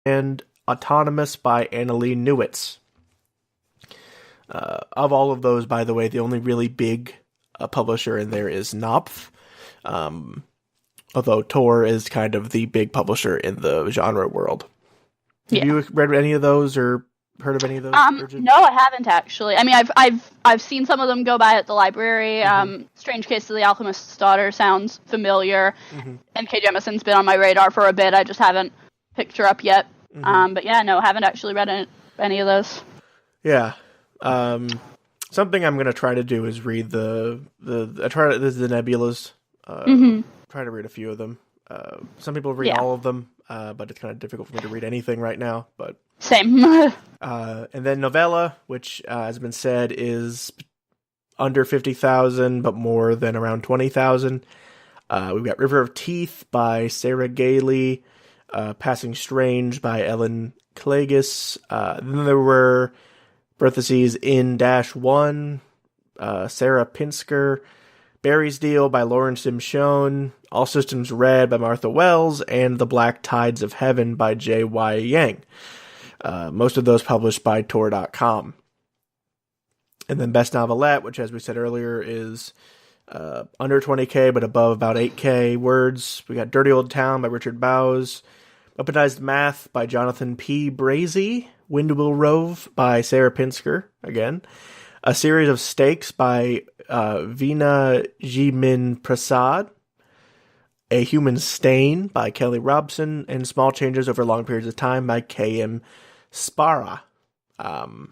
and Autonomous by Annalee Newitz. Of all of those, by the way, the only really big publisher in there is Knopf. Although Tor is kind of the big publisher in the genre world. Have you read any of those or heard of any of those? No, I haven't actually. I mean, I've seen some of them go by at the library. Strange Case of the Alchemist's Daughter sounds familiar. N.K. Jemison's been on my radar for a bit. I just haven't picked her up yet. But yeah, no, haven't actually read any of those. Yeah. Something I'm gonna try to do is read the Nebulas. Try to read a few of them. Some people read all of them, but it's kind of difficult for me to read anything right now. But same. And then novella, which has been said is under 50,000, but more than around 20,000. We've got River of Teeth by Sarah Gailey, Passing Strange by Ellen Klages. Then there were parentheses in-1, Sarah Pinsker, Barry's Deal by Lauren Simshon, All Systems Red by Martha Wells, and The Black Tides of Heaven by J.Y. Yang. Most of those published by Tor.com. And then Best Novelette, which as we said earlier is under 20k but above about 8k words. We got Dirty Old Town by Richard Bowes, Weaponized Math by Jonathan P. Brazy, Wind Will Rove by Sarah Pinsker, again. A Series of Stakes by Veena Jimin Prasad, A Human Stain by Kelly Robson, and Small Changes Over Long Periods of Time by K.M. Spara. And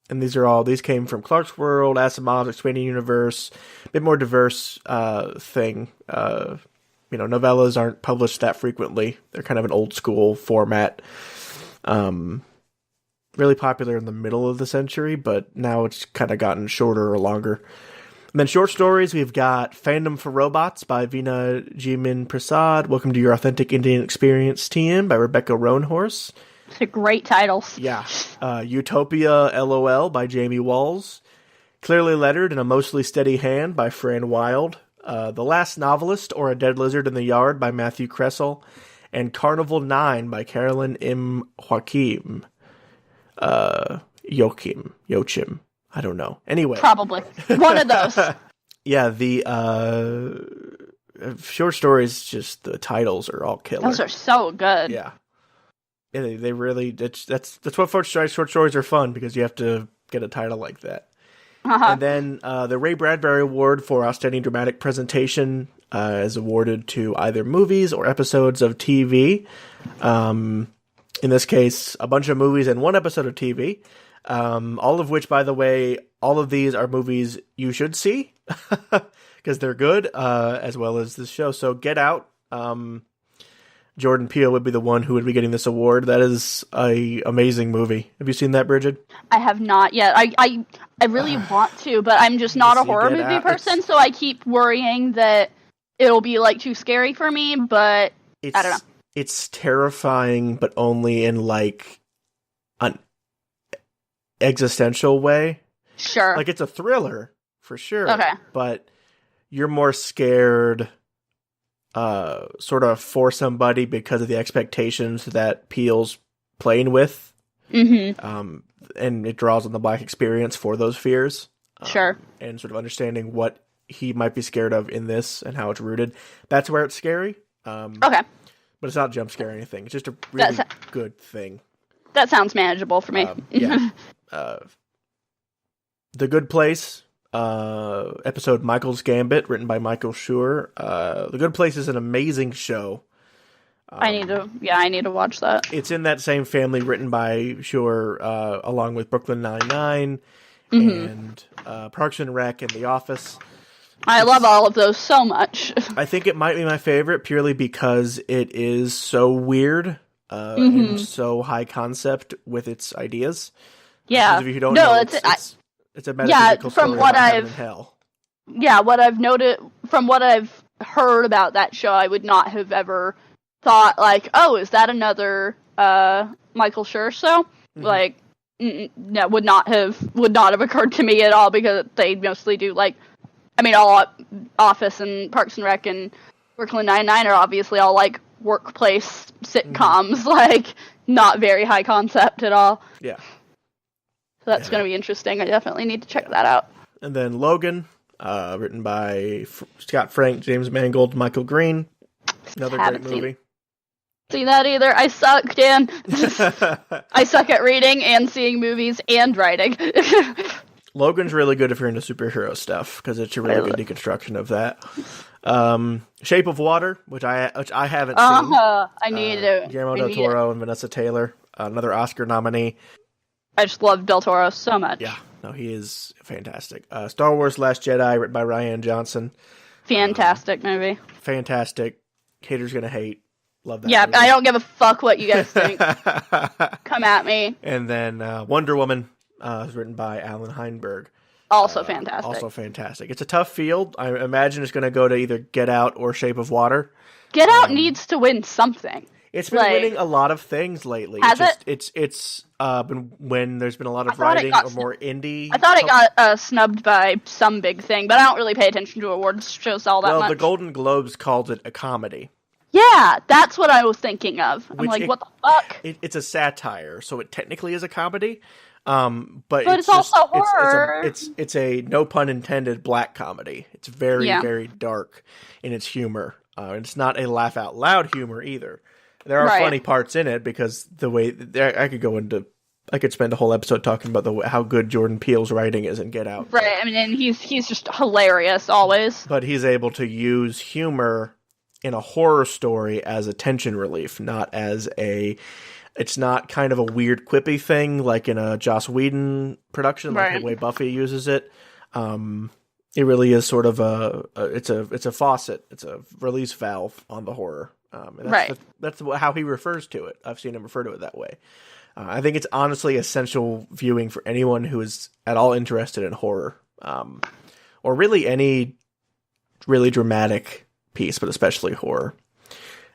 these came from Clark's World, Asimov's Expanding Universe, a bit more diverse thing. Novellas aren't published that frequently. They're kind of an old school format. Really popular in the middle of the century, but now it's kind of gotten shorter or longer. And then short stories, we've got Fandom for Robots by Veena Jimin Prasad, Welcome to Your Authentic Indian Experience, TM by Rebecca Roanhorse. It's a great titles. Yeah. Utopia LOL by Jamie Walls, Clearly Lettered in a Mostly Steady Hand by Fran Wild, The Last Novelist or A Dead Lizard in the Yard by Matthew Kressel, and Carnival 9 by Carolyn M. Joachim. Joachim. I don't know. Anyway. Probably. One of those. Yeah, the short stories, just the titles are all killer. Those are so good. Yeah. They really, that's what short stories are fun, because you have to get a title like that. And then the Ray Bradbury Award for Outstanding Dramatic Presentation is awarded to either movies or episodes of TV. In this case, a bunch of movies and one episode of TV. All of which, by the way, all of these are movies you should see because they're good, as well as this show. So Get Out. Jordan Peele would be the one who would be getting this award. That is a amazing movie. Have you seen that, Bridget? I have not yet. I really want to, but I'm just not a horror movie person, so I keep worrying that it'll be too scary for me, but I don't know. It's terrifying, but only in an existential way. Sure. It's a thriller for sure. Okay. But you're more scared sort of for somebody because of the expectations that Peele's playing with. Mm-hmm. And it draws on the Black experience for those fears. Sure. And sort of understanding what he might be scared of in this and how it's rooted. That's where it's scary. Okay. But it's not jump scare or anything. It's just a really good thing. That sounds manageable for me. Yeah. The Good Place, episode Michael's Gambit, written by Michael Schur. The Good Place is an amazing show. I need to watch that. It's in that same family, written by Schur, along with Brooklyn Nine-Nine and Parks and Rec and The Office. I love all of those so much. I think it might be my favorite purely because it is so weird and so high concept with its ideas. Yeah. If you don't know, it's a metaphysical story about heaven and hell. Yeah, what I've noted from what I've heard about that show, I would not have ever thought is that another Michael Schur show? No, would not have occurred to me at all, because they mostly do all Office and Parks and Rec and Brooklyn Nine-Nine are obviously all workplace sitcoms, like not very high concept at all. Yeah. So that's going to be interesting. I definitely need to check that out. And then Logan, written by Scott Frank, James Mangold, Michael Green. Another great movie. Seen that either. I suck, Dan. I suck at reading and seeing movies and writing. Logan's really good if you're into superhero stuff because it's a really good deconstruction of that. Shape of Water, which I haven't seen. I need to. Guillermo del Toro and Vanessa Taylor, another Oscar nominee. I just love Del Toro so much. Yeah, no, he is fantastic. Star Wars: Last Jedi, written by Rian Johnson. Fantastic movie. Fantastic. Haters gonna hate. Love that. Yeah, movie. I don't give a fuck what you guys think. Come at me. And then Wonder Woman is written by Alan Heinberg. Also fantastic. Also fantastic. It's a tough field. I imagine it's going to go to either Get Out or Shape of Water. Get Out needs to win something. It's been winning a lot of things lately. Has it? It's been when there's been a lot of writing or more indie. I thought it got snubbed by some big thing, but I don't really pay attention to awards shows all that much. Well, the Golden Globes called it a comedy. Yeah, that's what I was thinking of. I'm like, what the fuck? It's a satire, so it technically is a comedy. But it's also horror. It's a no pun intended black comedy. It's very very dark in its humor. It's not a laugh out loud humor either. There are funny parts in it because the way I could spend a whole episode talking about how good Jordan Peele's writing is in Get Out. Right. I mean, and he's just hilarious always. But he's able to use humor in a horror story as a tension relief, not as it's not kind of a weird quippy thing like in a Joss Whedon production, like the way Buffy uses it. It really is sort of it's a faucet, it's a release valve on the horror. And that's how he refers to it. I've seen him refer to it that way. I think it's honestly essential viewing for anyone who is at all interested in horror, or really any really dramatic piece, but especially horror.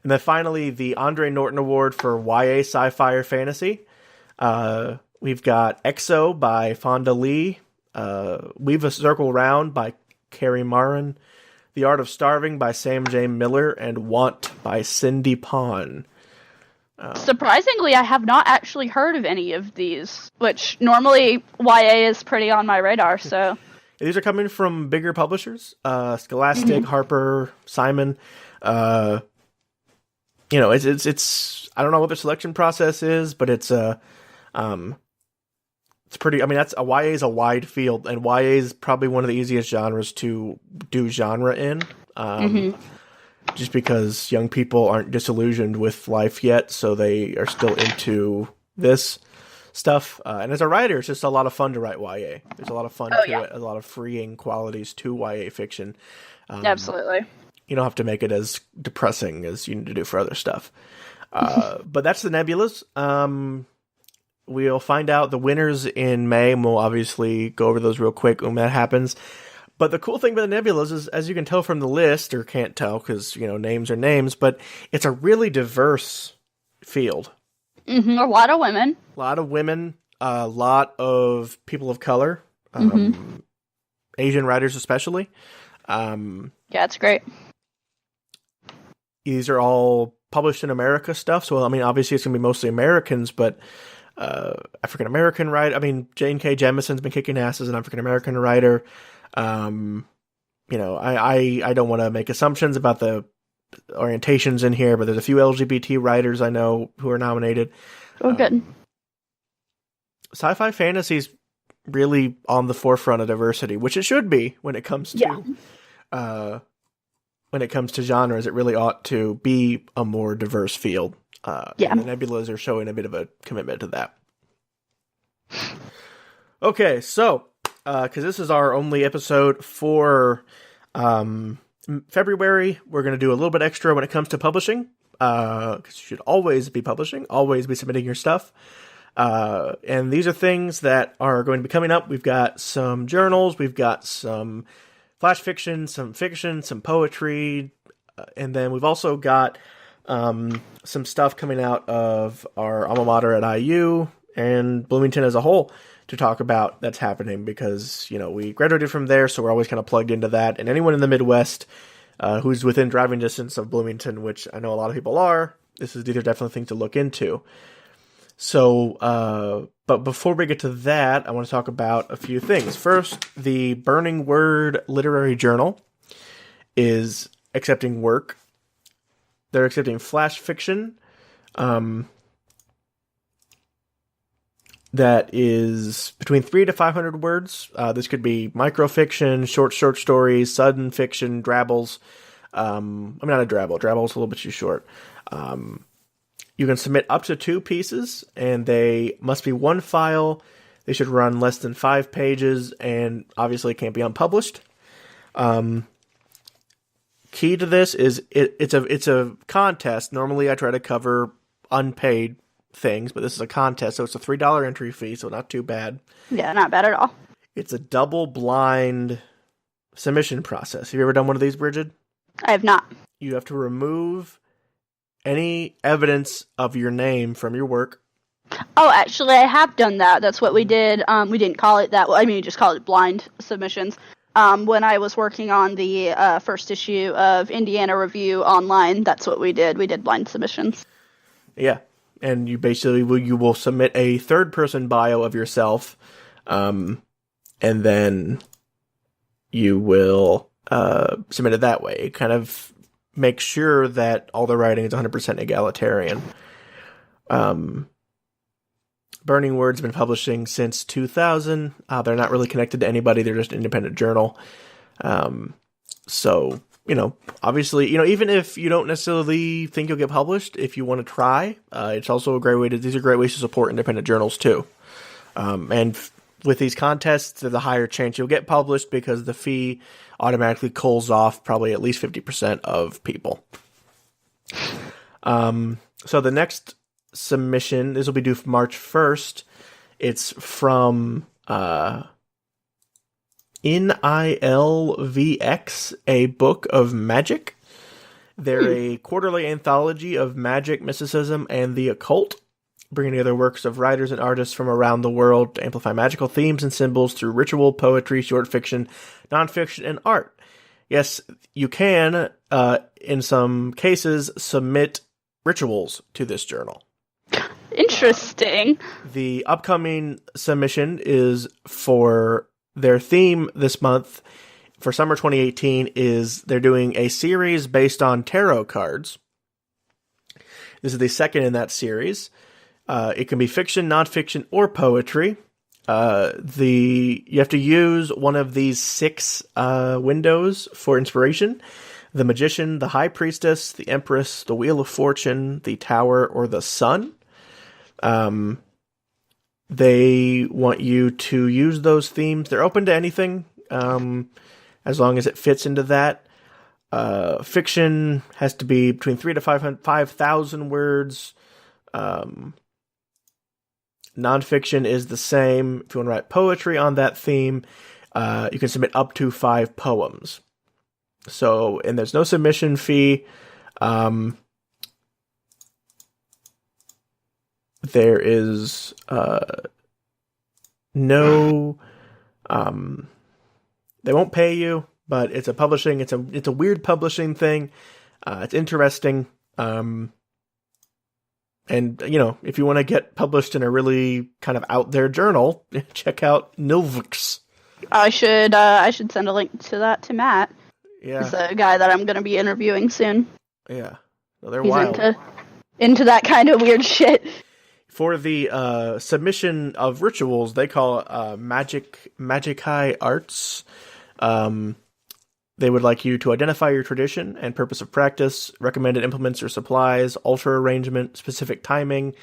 And then finally, the Andre Norton Award for YA Sci-Fi or Fantasy. We've got EXO by Fonda Lee, Weave a Circle Round by Carrie Marin, The Art of Starving by Sam J. Miller, and Want by Cindy Pon. Surprisingly, I have not actually heard of any of these, which normally YA is pretty on my radar, so... These are coming from bigger publishers, Scholastic, Harper, Simon. It's I don't know what the selection process is, but it's pretty. I mean, YA is a wide field, and YA is probably one of the easiest genres to do genre in. Just because young people aren't disillusioned with life yet, so they are still into this stuff. And as a writer, it's just a lot of fun to write YA. There's a lot of fun to it, a lot of freeing qualities to YA fiction. Absolutely. You don't have to make it as depressing as you need to do for other stuff. But that's the Nebulas. We'll find out the winners in May, and we'll obviously go over those real quick when that happens. But the cool thing about the Nebulas is, as you can tell from the list, or can't tell because, names are names, but it's a really diverse field. A lot of women. A lot of people of color, Asian writers especially. Yeah, it's great. These are all published in America stuff, so I mean, obviously it's going to be mostly Americans, but African American writer. I mean, Jane K. Jemison's been kicking ass as an African American writer. I don't want to make assumptions about the orientations in here, but there's a few LGBT writers I know who are nominated. Oh, good. Sci-fi fantasy is really on the forefront of diversity, which it should be when it comes to genres. It really ought to be a more diverse field. And the Nebulas are showing a bit of a commitment to that. Okay, so because this is our only episode for February, we're going to do a little bit extra when it comes to publishing. Because you should always be publishing, always be submitting your stuff. And these are things that are going to be coming up. We've got some journals, we've got some flash fiction, some poetry, and then we've also got some stuff coming out of our alma mater at IU and Bloomington as a whole to talk about that's happening because, we graduated from there, so we're always kind of plugged into that. And anyone in the Midwest who's within driving distance of Bloomington, which I know a lot of people are. These are definitely things to look into. So, but before we get to that, I want to talk about a few things. First, the Burning Word Literary Journal is accepting work. They're accepting flash fiction that is between 300 to 500 words. This could be microfiction, short stories, sudden fiction, drabbles. Not a drabble. Drabble's a little bit too short. You can submit up to 2 pieces, and they must be one file. They should run less than 5 pages, and obviously can't be unpublished. Key to this is it's a contest. Normally, I try to cover unpaid things, but this is a contest, so it's a $3 entry fee, so not too bad. Yeah, not bad at all. It's a double-blind submission process. Have you ever done one of these, Bridget? I have not. You have to remove any evidence of your name from your work. Oh, actually, I have done that. That's what we did. We didn't call it that. Well, we just called it blind submissions. When I was working on the first issue of Indiana Review online, that's what we did. We did blind submissions. Yeah, and you will submit a third-person bio of yourself, and then you will submit it that way. It kind of makes sure that all the writing is 100% egalitarian. Burning Word's been publishing since 2000. They're not really connected to anybody. They're just an independent journal. So, obviously, even if you don't necessarily think you'll get published, if you want to try, it's also a great way these are great ways to support independent journals too. With these contests, there's a higher chance you'll get published because the fee automatically culls off probably at least 50% of people. So the next submission, this will be due for March 1st. It's from NILVX, a book of magic. They're a quarterly anthology of magic, mysticism, and the occult, bringing together works of writers and artists from around the world to amplify magical themes and symbols through ritual, poetry, short fiction, nonfiction, and art. Yes, you can, in some cases, submit rituals to this journal. Interesting. The upcoming submission is for their theme this month for summer 2018 is they're doing a series based on tarot cards. This is the second in that series. It can be fiction, nonfiction, or poetry. You have to use one of these 6 windows for inspiration: the Magician, the High Priestess, the Empress, the Wheel of Fortune, the Tower, or the Sun. They want you to use those themes. They're open to anything, as long as it fits into that. Fiction has to be between 3,000 to 5,000 words. Nonfiction is the same. If you want to write poetry on that theme, you can submit up to 5 poems. So, and there's no submission fee. There is no. They won't pay you, but it's a publishing. It's a weird publishing thing. It's interesting. And if you want to get published in a really kind of out there journal, check out NILVX. I should send a link to that to Matt. Yeah, he's a guy that I'm going to be interviewing soon. Yeah, well, they're he's wild. Into that kind of weird shit. For the submission of rituals, they call it Magicae Arts. They would like you to identify your tradition and purpose of practice, recommended implements or supplies, altar arrangement, specific timing,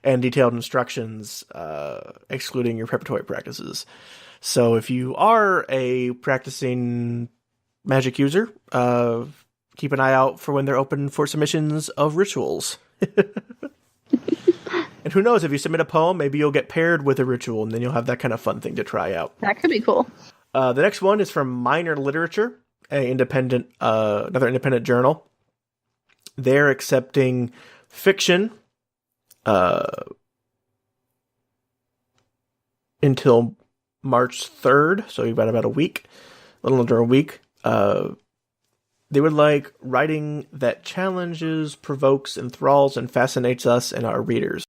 and detailed instructions, excluding your preparatory practices. So if you are a practicing magic user, keep an eye out for when they're open for submissions of rituals. And who knows, if you submit a poem, maybe you'll get paired with a ritual, and then you'll have that kind of fun thing to try out. That could be cool. The next one is from Minor Literature, another independent journal. They're accepting fiction until March 3rd, so you've got about a week, a little under a week. They would like writing that challenges, provokes, enthralls, and fascinates us and our readers.